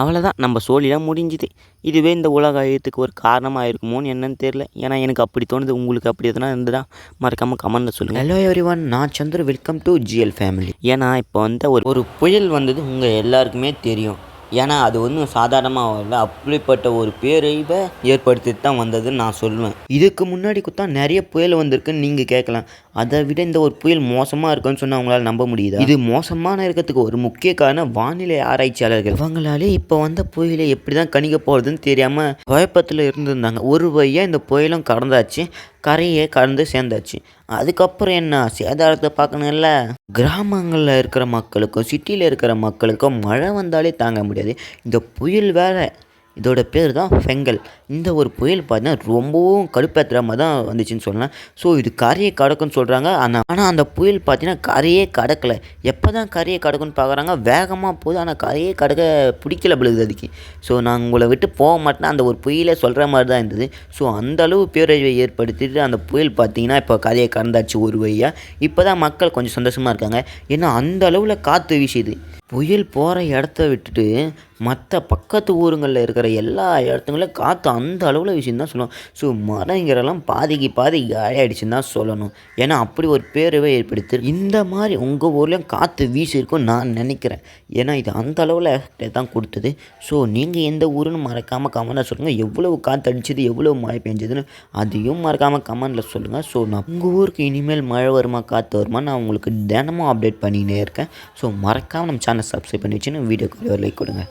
அவ்வளோதான் நம்ம சோழிலாம் முடிஞ்சுது. இதுவே இந்த உலக அழியத்துக்கு ஒரு காரணமாக இருக்குமோன்னு என்னன்னு தெரியல. ஏன்னா எனக்கு அப்படி தோணுது. உங்களுக்கு அப்படி எதுனா இருந்ததா மறக்காமல் கமெண்ட்டில் சொல்லுங்கள். ஹலோ எவ்ரிவன், நான் Chandru. Welcome to GL family. ஏன்னா இப்போ வந்து ஒரு புயல் வந்தது உங்கள் எல்லாருக்குமே தெரியும். ஏன்னா அது ஒன்றும் சாதாரணமாக வரல. அப்படிப்பட்ட ஒரு பேரழிவை ஏற்படுத்தி தான் வந்ததுன்னு நான் சொல்லுவேன். இதுக்கு முன்னாடி தான் நிறைய புயல் வந்திருக்குன்னு நீங்கள் கேட்கலாம். அதை விட இந்த ஒரு புயல் மோசமாக இருக்குன்னு சொன்னால் அவங்களால நம்ப முடியுதா? இது மோசமான இருக்கிறதுக்கு ஒரு முக்கிய காரணம் வானிலை ஆராய்ச்சியாளர்கள். அவங்களாலே இப்போ வந்த புயலை எப்படி தான் கணிக்க போகிறதுன்னு தெரியாமல் குழப்பத்தில் இருந்திருந்தாங்க. ஒரு வழியாக இந்த புயலும் கடந்தாச்சு, கரையை கடந்து சேர்ந்தாச்சு. அதுக்கப்புறம் என்ன சேதாரத்தை பார்க்கணும்ல. கிராமங்களில் இருக்கிற மக்களுக்கும் சிட்டியில் இருக்கிற மக்களுக்கும் மழை வந்தாலே தாங்க முடியாது. இந்த புயல் வேறு, இதோட பேர் தான் ஃபெங்கல். இந்த ஒரு புயல் பார்த்தீங்கன்னா ரொம்பவும் கடுப்பேற்றுற மாதிரி தான் வந்துச்சுன்னு சொல்லலாம். ஸோ இது கரையை கடக்குன்னு சொல்கிறாங்க. ஆனால் அந்த புயல் பார்த்தீங்கன்னா கரையே கடக்கலை. எப்போ தான் கரையை கடக்குன்னு பார்க்குறாங்க, வேகமாக போகுது. ஆனால் கரையே கடக்க பிடிக்கல பிள்ளைது அதுக்கு. ஸோ நான் உங்களை விட்டு போக மாட்டேன்னா அந்த ஒரு புயலை சொல்கிற மாதிரி தான் இருந்தது. ஸோ அந்தளவு பேரழிவை ஏற்படுத்திட்டு அந்த புயல் பார்த்தீங்கன்னா இப்போ கரையை கடந்தாச்சு ஒரு வழியாக. இப்போ தான் மக்கள் கொஞ்சம் சந்தோஷமாக இருக்காங்க. ஏன்னா அந்த அளவில் காற்று வீசுது. புயல் போகிற இடத்த விட்டுட்டு மற்ற பக்கத்து ஊருங்களில் இருக்கிற எல்லா இடத்துங்களும் காற்று அந்த அளவில் வீசுன்னு தான் சொல்லணும். ஸோ மரங்கிறெல்லாம் பாதிக்கு பாதி காலியாகிடுச்சுன்னு தான் சொல்லணும். ஏன்னா அப்படி ஒரு பேரவை ஏற்படுத்தி இந்த மாதிரி உங்கள் ஊர்லேயும் காற்று வீசியிருக்குன்னு நான் நினைக்கிறேன். ஏன்னா இது அந்த அளவில் தான் கொடுத்தது. ஸோ நீங்கள் எந்த ஊருன்னு மறக்காமல் கமெண்ட்டில் சொல்லுங்கள். எவ்வளோ காற்று அடிச்சது, எவ்வளோ மழை பெஞ்சதுன்னு அதையும் மறக்காமல் கமெண்ட்டில் சொல்லுங்கள். ஸோ நான் உங்கள் ஊருக்கு இனிமேல் மழை வருமா காற்று வருமா நான் உங்களுக்கு தினமும் அப்டேட் பண்ணினே இருக்கேன். ஸோ மறக்காமல் நம்ம சேனல் சப்ஸ்கிரைப் பண்ணி வச்சுன்னு வீடியோக்கு ஒரு லைக் கொடுங்க.